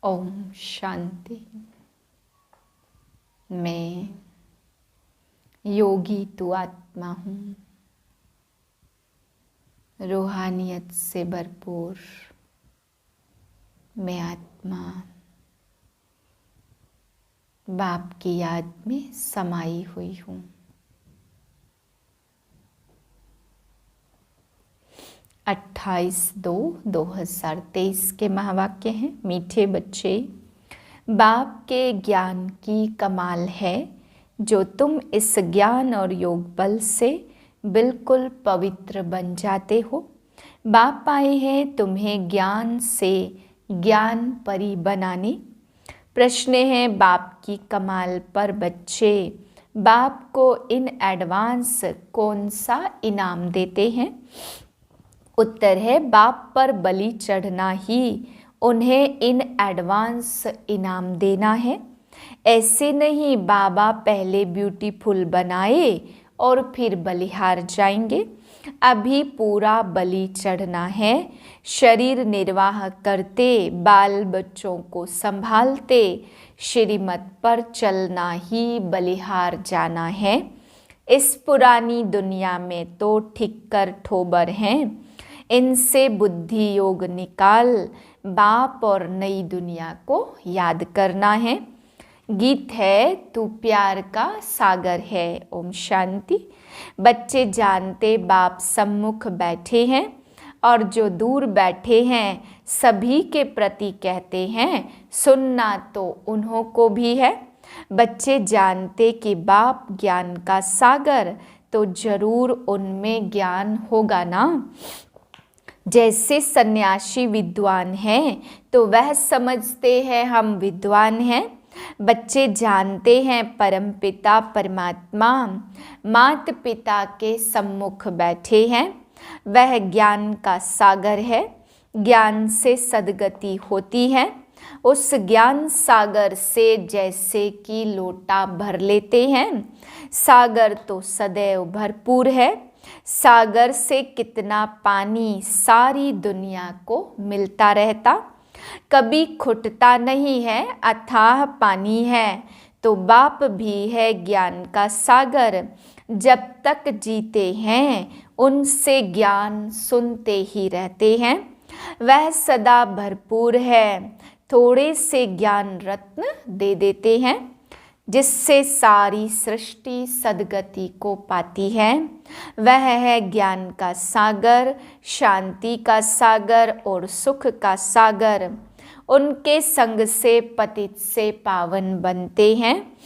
ओम शांति। मैं योगी तो आत्मा हूँ, रूहानियत से भरपूर मैं आत्मा बाप की याद में समाई हुई हूँ। 28/2/2023 के महावाक्य हैं। मीठे बच्चे, बाप के ज्ञान की कमाल है जो तुम इस ज्ञान और योग बल से बिल्कुल पवित्र बन जाते हो। बाप आए हैं तुम्हें ज्ञान से ज्ञान परी बनाने। प्रश्न है बाप की कमाल पर बच्चे बाप को इन एडवांस कौन सा इनाम देते हैं? उत्तर है बाप पर बलि चढ़ना ही उन्हें इन एडवांस इनाम देना है। ऐसे नहीं बाबा पहले ब्यूटीफुल बनाए और फिर बलिहार जाएंगे। अभी पूरा बलि चढ़ना है। शरीर निर्वाह करते, बाल बच्चों को संभालते, श्रीमत पर चलना ही बलिहार जाना है। इस पुरानी दुनिया में तो ठिक्कर ठोबर हैं, इनसे बुद्धि योग निकाल बाप और नई दुनिया को याद करना है। गीत है तू प्यार का सागर है। ओम शांति। बच्चे जानते बाप सम्मुख बैठे हैं और जो दूर बैठे हैं सभी के प्रति कहते हैं सुनना तो उन्हों को भी है। बच्चे जानते कि बाप ज्ञान का सागर, तो जरूर उनमें ज्ञान होगा ना। जैसे सन्यासी विद्वान हैं तो वह समझते हैं हम विद्वान हैं। बच्चे जानते हैं परमपिता परमात्मा माता पिता के सम्मुख बैठे हैं। वह ज्ञान का सागर है। ज्ञान से सद्गति होती है। उस ज्ञान सागर से जैसे कि लोटा भर लेते हैं। सागर तो सदैव भरपूर है। सागर से कितना पानी सारी दुनिया को मिलता रहता, कभी खुटता नहीं है। अथाह पानी है तो बाप भी है ज्ञान का सागर। जब तक जीते हैं उनसे ज्ञान सुनते ही रहते हैं। वह सदा भरपूर है, थोड़े से ज्ञान रत्न दे देते हैं जिससे सारी सृष्टि सद्गति को पाती है। वह है ज्ञान का सागर, शांति का सागर और सुख का सागर। उनके संग से पतित से पावन बनते हैं।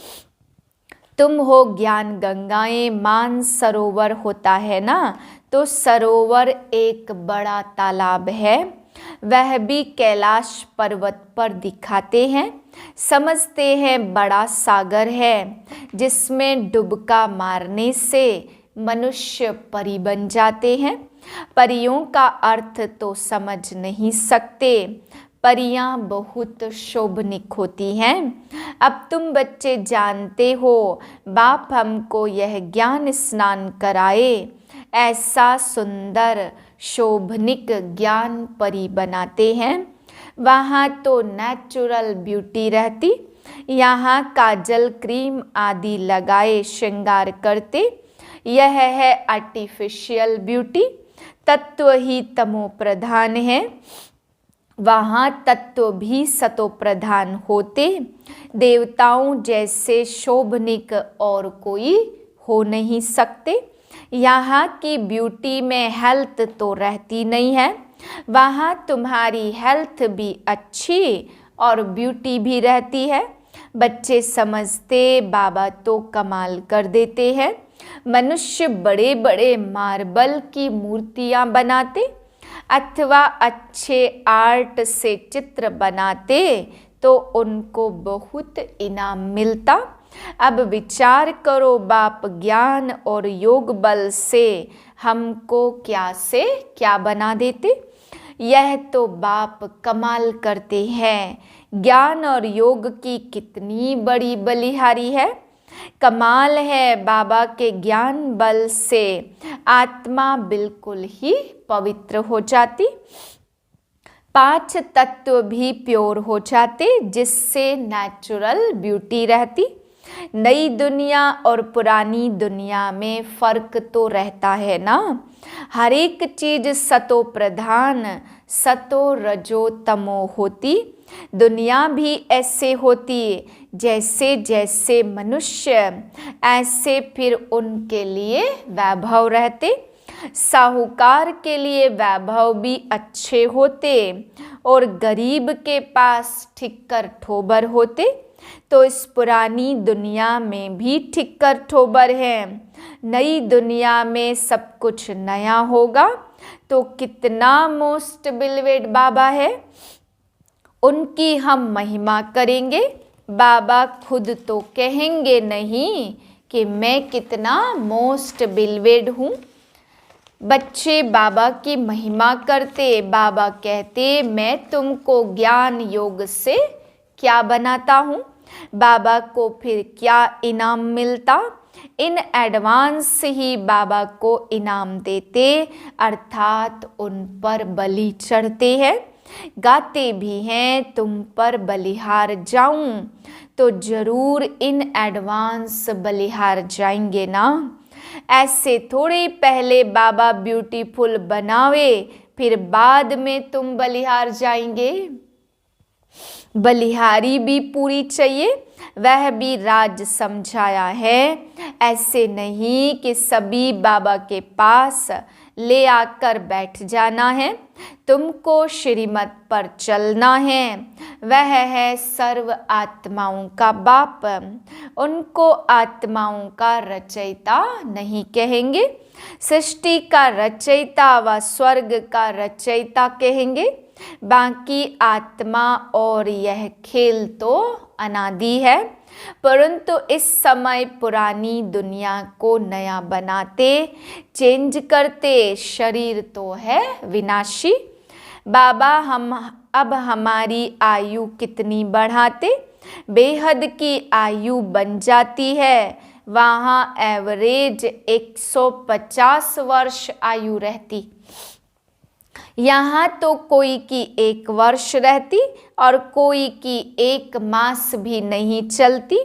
तुम हो ज्ञान गंगाएं, मान सरोवर होता है ना, तो सरोवर एक बड़ा तालाब है। वह भी कैलाश पर्वत पर दिखाते हैं। समझते हैं बड़ा सागर है जिसमें डुबका मारने से मनुष्य परी बन जाते हैं। परियों का अर्थ तो समझ नहीं सकते। परियां बहुत शोभनिक होती हैं। अब तुम बच्चे जानते हो बाप हमको यह ज्ञान स्नान कराए, ऐसा सुंदर शोभनिक ज्ञान परी बनाते हैं। वहाँ तो नेचुरल ब्यूटी रहती, यहाँ काजल क्रीम आदि लगाए श्रृंगार करते। यह है आर्टिफिशियल ब्यूटी। तत्व ही तमो प्रधान है, वहाँ तत्व भी सतो प्रधान होते। देवताओं जैसे शोभनिक और कोई हो नहीं सकते। यहाँ की ब्यूटी में हेल्थ तो रहती नहीं है, वहाँ तुम्हारी हेल्थ भी अच्छी और ब्यूटी भी रहती है। बच्चे समझते बाबा तो कमाल कर देते हैं। मनुष्य बड़े बड़े मार्बल की मूर्तियाँ बनाते अथवा अच्छे आर्ट से चित्र बनाते तो उनको बहुत इनाम मिलता। अब विचार करो बाप ज्ञान और योग बल से हमको क्या से क्या बना देते। यह तो बाप कमाल करते हैं। ज्ञान और योग की कितनी बड़ी बलिहारी है। कमाल है बाबा के ज्ञान बल से आत्मा बिल्कुल ही पवित्र हो जाती। 5 तत्व भी प्योर हो जाते, जिससे नेचुरल ब्यूटी रहती। नई दुनिया और पुरानी दुनिया में फर्क तो रहता है ना। हर एक चीज सतो प्रधान, सतो रजो तमो होती। दुनिया भी ऐसे होती, जैसे जैसे मनुष्य ऐसे फिर उनके लिए वैभव रहते। साहूकार के लिए वैभव भी अच्छे होते और गरीब के पास ठिक्कर ठोबर होते। तो इस पुरानी दुनिया में भी ठिक्कर ठोबर है। नई दुनिया में सब कुछ नया होगा। तो कितना मोस्ट बिलीवेड बाबा है, उनकी हम महिमा करेंगे। बाबा खुद तो कहेंगे नहीं कि मैं कितना मोस्ट बिलीवेड हूँ। बच्चे बाबा की महिमा करते, बाबा कहते मैं तुमको ज्ञान योग से क्या बनाता हूँ। बाबा को फिर क्या इनाम मिलता, इन एडवांस ही बाबा को इनाम देते, अर्थात उन पर बलि चढ़ते हैं। गाते भी हैं तुम पर बलिहार जाऊं, तो जरूर इन एडवांस बलिहार जाएंगे ना। ऐसे थोड़े पहले बाबा ब्यूटीफुल बनावे, फिर बाद में तुम बलिहार जाएंगे। बलिहारी भी पूरी चाहिए, वह भी राज समझाया है। ऐसे नहीं कि सभी बाबा के पास ले आकर बैठ जाना है। तुमको श्रीमत पर चलना है। वह है सर्व आत्माओं का बाप, उनको आत्माओं का रचयिता नहीं कहेंगे। सृष्टि का रचयिता व स्वर्ग का रचयिता कहेंगे। बाकी आत्मा और यह खेल तो अनादि है, परंतु इस समय पुरानी दुनिया को नया बनाते, चेंज करते। शरीर तो है विनाशी। बाबा हम अब हमारी आयु कितनी बढ़ाते, बेहद की आयु बन जाती है। वहाँ एवरेज 150 वर्ष आयु रहती, यहाँ तो कोई की 1 वर्ष रहती और कोई की 1 मास भी नहीं चलती।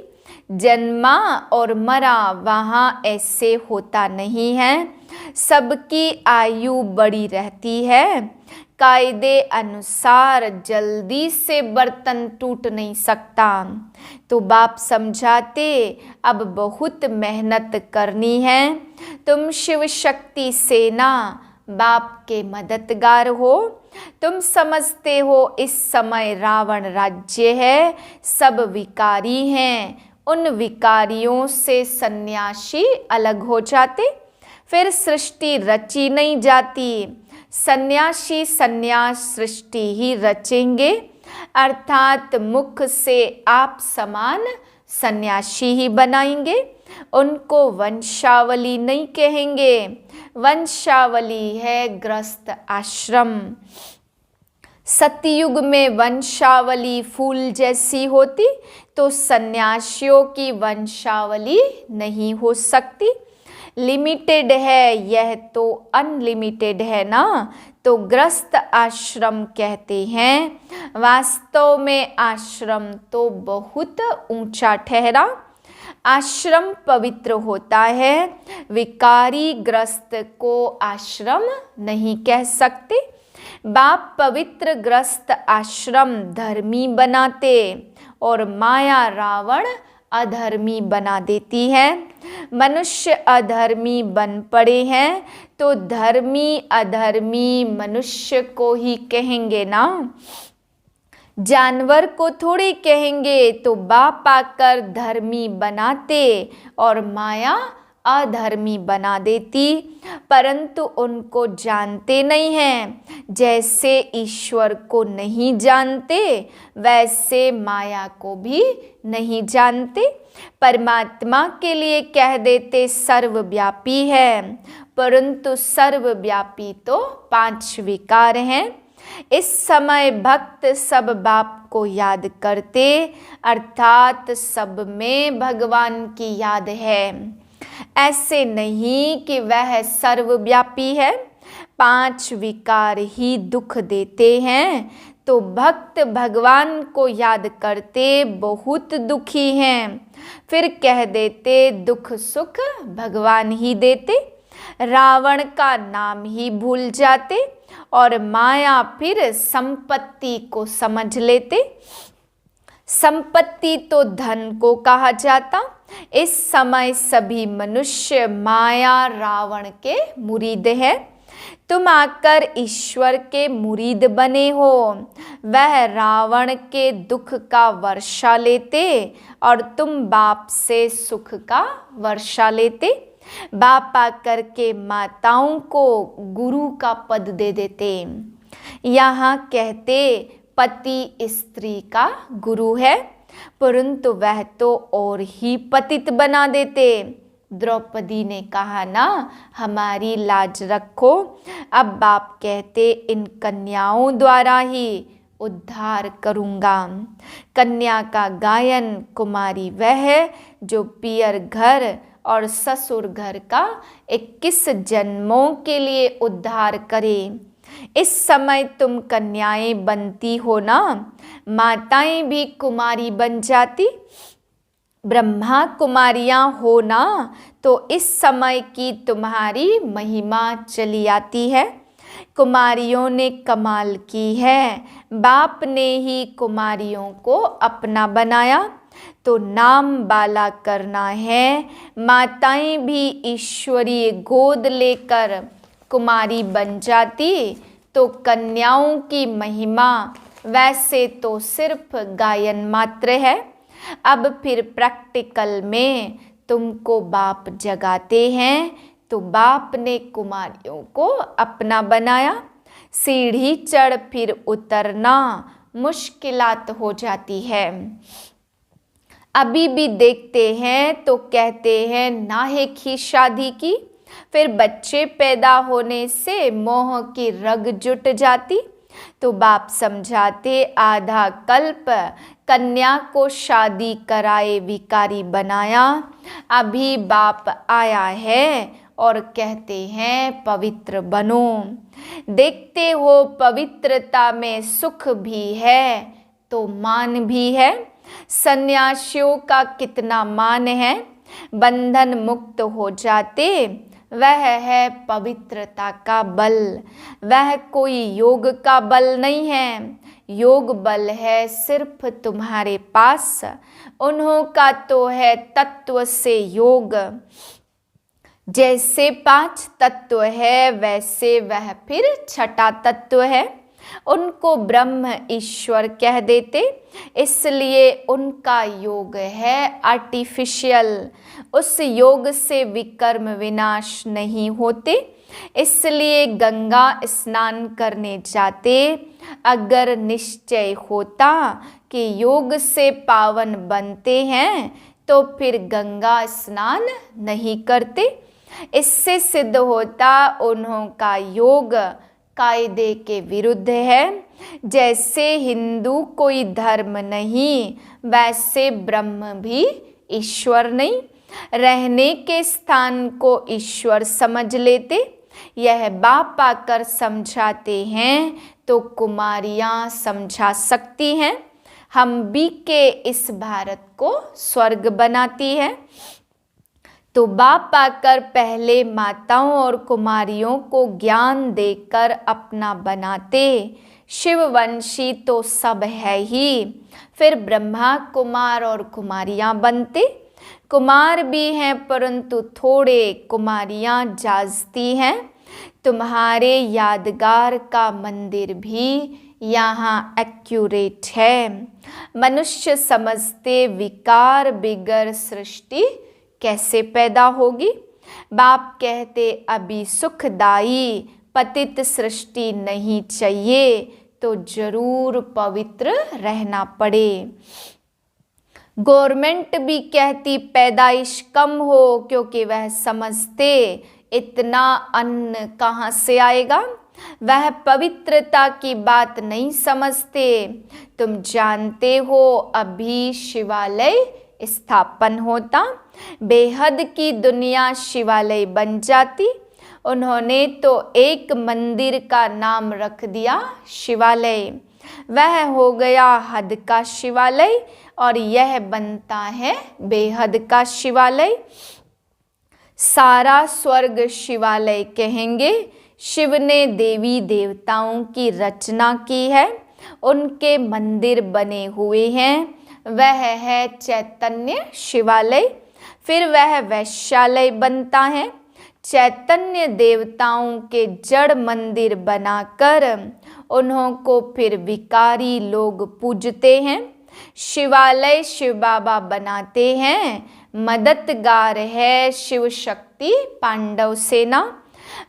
जन्मा और मरा वहाँ ऐसे होता नहीं है, सबकी आयु बड़ी रहती है। कायदे अनुसार जल्दी से बर्तन टूट नहीं सकता। तो बाप समझाते अब बहुत मेहनत करनी है। तुम शिव शक्ति सेना बाप के मददगार हो। तुम समझते हो इस समय रावण राज्य है, सब विकारी हैं। उन विकारियों से सन्यासी अलग हो जाते, फिर सृष्टि रची नहीं जाती। सन्यासी सन्यास सृष्टि ही रचेंगे, अर्थात मुख से आप समान सन्यासी ही बनाएंगे। उनको वंशावली नहीं कहेंगे, वंशावली है गृहस्थ आश्रम। सतयुग में वंशावली फूल जैसी होती, तो सन्यासियों की वंशावली नहीं हो सकती। लिमिटेड है, यह तो अनलिमिटेड है ना। तो गृहस्थ आश्रम कहते हैं। वास्तव में आश्रम तो बहुत ऊंचा ठहरा। आश्रम पवित्र होता है, विकारी ग्रस्त को आश्रम नहीं कह सकते। बाप पवित्र ग्रस्त आश्रम धर्मी बनाते और माया रावण अधर्मी बना देती है। मनुष्य अधर्मी बन पड़े हैं, तो धर्मी अधर्मी मनुष्य को ही कहेंगे ना, जानवर को थोड़ी कहेंगे। तो बाप आकर धर्मी बनाते और माया अधर्मी बना देती, परंतु उनको जानते नहीं हैं। जैसे ईश्वर को नहीं जानते, वैसे माया को भी नहीं जानते। परमात्मा के लिए कह देते सर्वव्यापी है, परंतु सर्वव्यापी तो 5 विकार हैं। इस समय भक्त सब बाप को याद करते, अर्थात सब में भगवान की याद है। ऐसे नहीं कि वह सर्वव्यापी है, 5 विकार ही दुख देते हैं, तो भक्त भगवान को याद करते बहुत दुखी हैं। फिर कह देते दुख सुख भगवान ही देते, रावण का नाम ही भूल जाते और माया फिर संपत्ति को समझ लेते। संपत्ति तो धन को कहा जाता। इस समय सभी मनुष्य माया रावण के मुरीद हैं। तुम आकर ईश्वर के मुरीद बने हो। वह रावण के दुख का वर्षा लेते और तुम बाप से सुख का वर्षा लेते। बाप आकर के माताओं को गुरु का पद दे देते। यहाँ कहते पति स्त्री का गुरु है, परंतु वह तो और ही पतित बना देते। द्रौपदी ने कहा ना, हमारी लाज रखो। अब बाप कहते इन कन्याओं द्वारा ही उद्धार करूँगा। कन्या का गायन कुमारी वह है जो पियर घर और ससुर घर का 21 जन्मों के लिए उद्धार करे। इस समय तुम कन्याएं बनती हो ना, माताएं भी कुमारी बन जाती। ब्रह्मा कुमारियां हो ना, तो इस समय की तुम्हारी महिमा चली आती है। कुमारियों ने कमाल की है, बाप ने ही कुमारियों को अपना बनाया। तो नाम बाला करना है। माताएं भी ईश्वरीय गोद लेकर कुमारी बन जाती तो कन्याओं की महिमा वैसे तो सिर्फ गायन मात्र है। अब फिर प्रैक्टिकल में तुमको बाप जगाते हैं, तो बाप ने कुमारियों को अपना बनाया। सीढ़ी चढ़ फिर उतरना मुश्किलात हो जाती है। अभी भी देखते हैं तो कहते हैं नाहेक ही शादी की, फिर बच्चे पैदा होने से मोह की रग जुट जाती। तो बाप समझाते आधा कल्प कन्या को शादी कराए विकारी बनाया। अभी बाप आया है और कहते हैं पवित्र बनो। देखते हो पवित्रता में सुख भी है तो मान भी है। सन्यासियों का कितना मान है, बंधन मुक्त हो जाते। वह है पवित्रता का बल, वह कोई योग का बल नहीं है। योग बल है सिर्फ तुम्हारे पास, उन्हों का तो है तत्व से योग। जैसे 5 तत्व है वैसे वह फिर छठा तत्व है। उनको ब्रह्म ईश्वर कह देते, इसलिए उनका योग है आर्टिफिशियल। उस योग से विकर्म विनाश नहीं होते, इसलिए गंगा स्नान करने जाते। अगर निश्चय होता कि योग से पावन बनते हैं तो फिर गंगा स्नान नहीं करते। इससे सिद्ध होता उन्हों का योग कायदे के विरुद्ध है। जैसे हिंदू कोई धर्म नहीं, वैसे ब्रह्म भी ईश्वर नहीं। रहने के स्थान को ईश्वर समझ लेते। यह बाप आकर समझाते हैं तो कुमारियां समझा सकती हैं। हम भी के इस भारत को स्वर्ग बनाती है। तो बाप आकर पहले माताओं और कुमारियों को ज्ञान देकर अपना बनाते। शिववंशी तो सब है ही, फिर ब्रह्मा कुमार और कुमारियां बनते। कुमार भी हैं परंतु थोड़े कुमारियां जाजती हैं। तुम्हारे यादगार का मंदिर भी यहाँ एक्यूरेट है। मनुष्य समझते विकार बिगर सृष्टि कैसे पैदा होगी। बाप कहते अभी सुखदाई पतित सृष्टि नहीं चाहिए तो जरूर पवित्र रहना पड़े। गवर्नमेंट भी कहती पैदाइश कम हो, क्योंकि वह समझते इतना अन्न कहाँ से आएगा। वह पवित्रता की बात नहीं समझते। तुम जानते हो अभी शिवालय स्थापन होता, बेहद की दुनिया शिवालय बन जाती। उन्होंने तो एक मंदिर का नाम रख दिया शिवालय। वह हो गया हद का शिवालय और यह बनता है बेहद का शिवालय। सारा स्वर्ग शिवालय कहेंगे। शिव ने देवी देवताओं की रचना की है, उनके मंदिर बने हुए हैं। वह है चैतन्य शिवालय। फिर वह वैश्यालय बनता है। चैतन्य देवताओं के जड़ मंदिर बनाकर उन्हों को फिर विकारी लोग पूजते हैं। शिवालय शिव बाबा बनाते हैं। मददगार है शिव शक्ति पांडव सेना।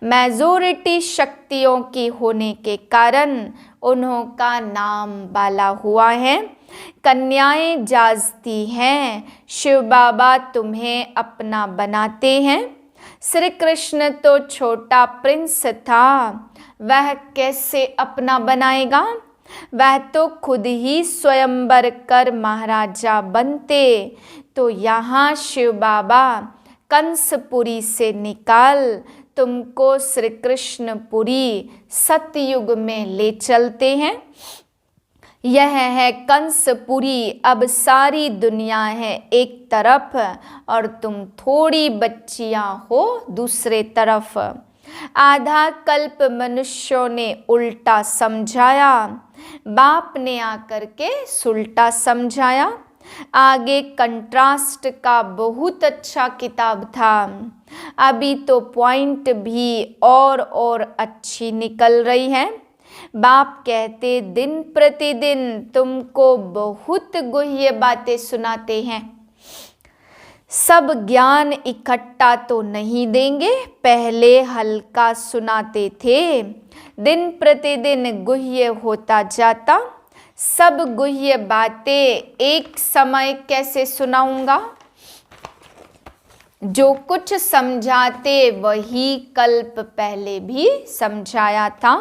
मेजॉरिटी शक्तियों की होने के कारण उन्हों का नाम बाला हुआ है। कन्याएं जाजती हैं, शिव बाबा तुम्हें अपना बनाते हैं। श्री कृष्ण तो छोटा प्रिंस था, वह कैसे अपना बनाएगा? वह तो खुद ही स्वयंवर कर महाराजा बनते। तो यहाँ शिव बाबा कंसपुरी से निकाल तुमको श्री कृष्णपुरी सतयुग में ले चलते हैं। यह है कंसपुरी। अब सारी दुनिया है एक तरफ और तुम थोड़ी बच्चियां हो दूसरे तरफ। आधा कल्प मनुष्यों ने उल्टा समझाया, बाप ने आकर के सुलटा समझाया। आगे कंट्रास्ट का बहुत अच्छा किताब था। अभी तो पॉइंट भी और अच्छी निकल रही है। बाप कहते दिन प्रतिदिन तुमको बहुत गुह्य बातें सुनाते हैं। सब ज्ञान इकट्ठा तो नहीं देंगे, पहले हल्का सुनाते थे। दिन प्रतिदिन गुह्य होता जाता। सब गुह्य बातें एक समय कैसे सुनाऊंगा? जो कुछ समझाते वही कल्प पहले भी समझाया था।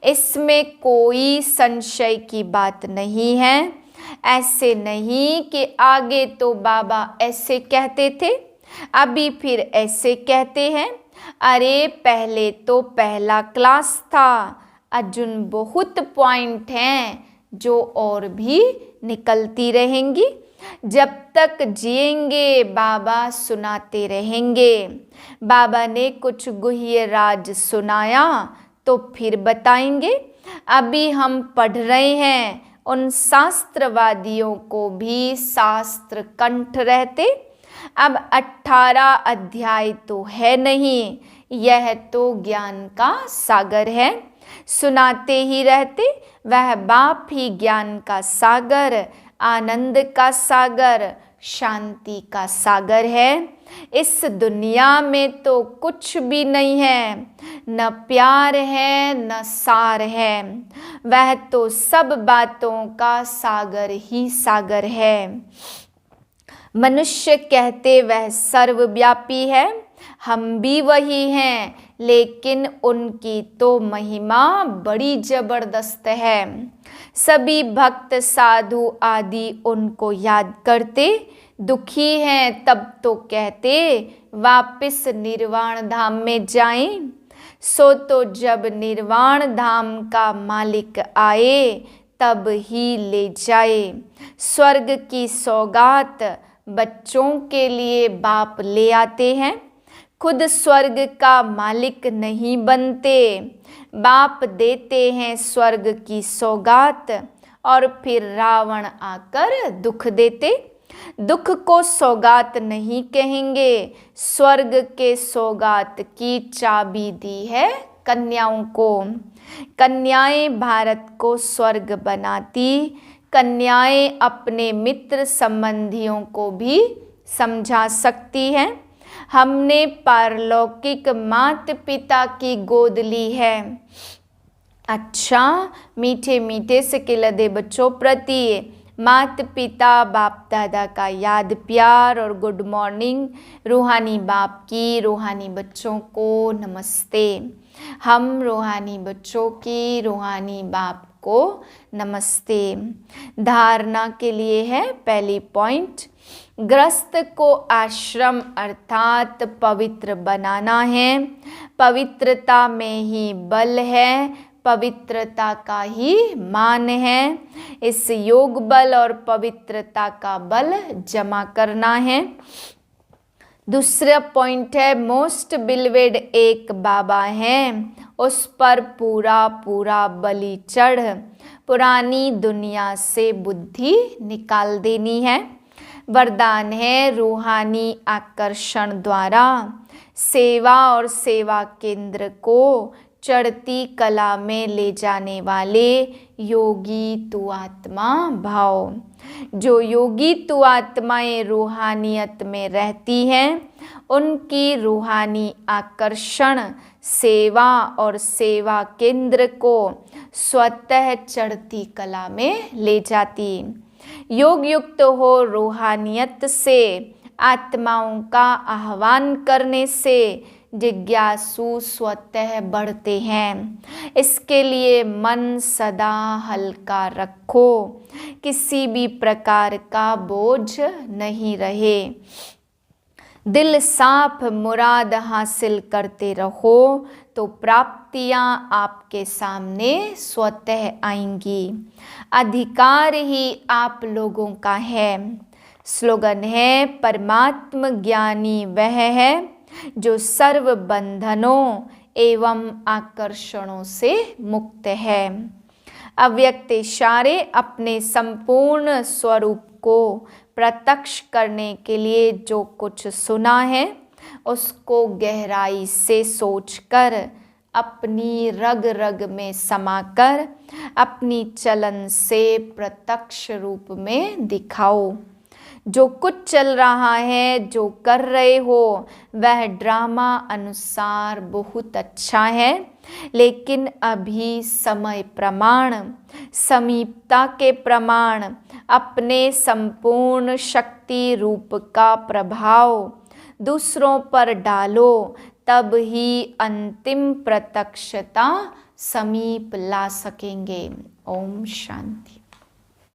इसमें कोई संशय की बात नहीं है। ऐसे नहीं कि आगे तो बाबा ऐसे कहते थे, अभी फिर ऐसे कहते हैं। अरे पहले तो पहला क्लास था। अर्जुन बहुत पॉइंट हैं जो और भी निकलती रहेंगी। जब तक जिएंगे बाबा सुनाते रहेंगे। बाबा ने कुछ गुह्य राज सुनाया तो फिर बताएंगे। अभी हम पढ़ रहे हैं, उन शास्त्रवादियों को भी शास्त्र कंठ रहते। अब 18 अध्याय तो है नहीं, यह तो ज्ञान का सागर है। सुनाते ही रहते। वह बाप ही ज्ञान का सागर, आनंद का सागर, शांति का सागर है। इस दुनिया में तो कुछ भी नहीं है, न प्यार है न सार है। वह तो सब बातों का सागर ही सागर है। मनुष्य कहते वह सर्वव्यापी है, हम भी वही हैं, लेकिन उनकी तो महिमा बड़ी जबरदस्त है। सभी भक्त साधु आदि उनको याद करते। दुखी हैं तब तो कहते वापस निर्वाण धाम में जाएं। सो तो जब निर्वाण धाम का मालिक आए तब ही ले जाए। स्वर्ग की सौगात बच्चों के लिए बाप ले आते हैं। खुद स्वर्ग का मालिक नहीं बनते, बाप देते हैं स्वर्ग की सौगात। और फिर रावण आकर दुख देते। दुख को सौगात नहीं कहेंगे, स्वर्ग के सौगात की चाबी दी है कन्याओं को। कन्याएं भारत को स्वर्ग बनाती। कन्याएं अपने मित्र संबंधियों को भी समझा सकती हैं। हमने पारलौकिक माता पिता की गोद ली है। अच्छा, मीठे मीठे से लदे बच्चों प्रति माता पिता बाप दादा का याद प्यार और गुड मॉर्निंग। रूहानी बाप की रूहानी बच्चों को नमस्ते। हम रूहानी बच्चों की रूहानी बाप को नमस्ते। धारणा के लिए है पहली पॉइंट, गृहस्थ को आश्रम अर्थात पवित्र बनाना है। पवित्रता में ही बल है, पवित्रता का ही मान है। इस योग बल और पवित्रता का बल जमा करना है। दूसरा पॉइंट है, मोस्ट बिलवेड एक बाबा है, उस पर पूरा पूरा बलि चढ़ पुरानी दुनिया से बुद्धि निकाल देनी है। वरदान है, रूहानी आकर्षण द्वारा सेवा और सेवा केंद्र को चढ़ती कला में ले जाने वाले योगी तु आत्मा भाव। जो योगी तु आत्माएं रूहानियत में रहती हैं, उनकी रूहानी आकर्षण सेवा और सेवा केंद्र को स्वतः चढ़ती कला में ले जाती। योग युक्त हो रूहानियत से आत्माओं का आह्वान करने से जिज्ञासु स्वतः बढ़ते हैं। इसके लिए मन सदा हल्का रखो, किसी भी प्रकार का बोझ नहीं रहे। दिल साफ मुराद हासिल करते रहो तो प्राप्तियां आपके सामने स्वतः आएंगी। अधिकार ही आप लोगों का है। स्लोगन है, परमात्म ज्ञानी वह है जो सर्व बंधनों एवं आकर्षणों से मुक्त है। अव्यक्त इशारे अपने संपूर्ण स्वरूप को प्रत्यक्ष करने के लिए जो कुछ सुना है उसको गहराई से सोचकर अपनी रग रग में समाकर अपनी चलन से प्रत्यक्ष रूप में दिखाओ। जो कुछ चल रहा है, जो कर रहे हो, वह ड्रामा अनुसार बहुत अच्छा है, लेकिन अभी समय प्रमाण, समीपता के प्रमाण, अपने संपूर्ण शक्ति रूप का प्रभाव दूसरों पर डालो, तब ही अंतिम प्रत्यक्षता समीप ला सकेंगे। ओम शांति।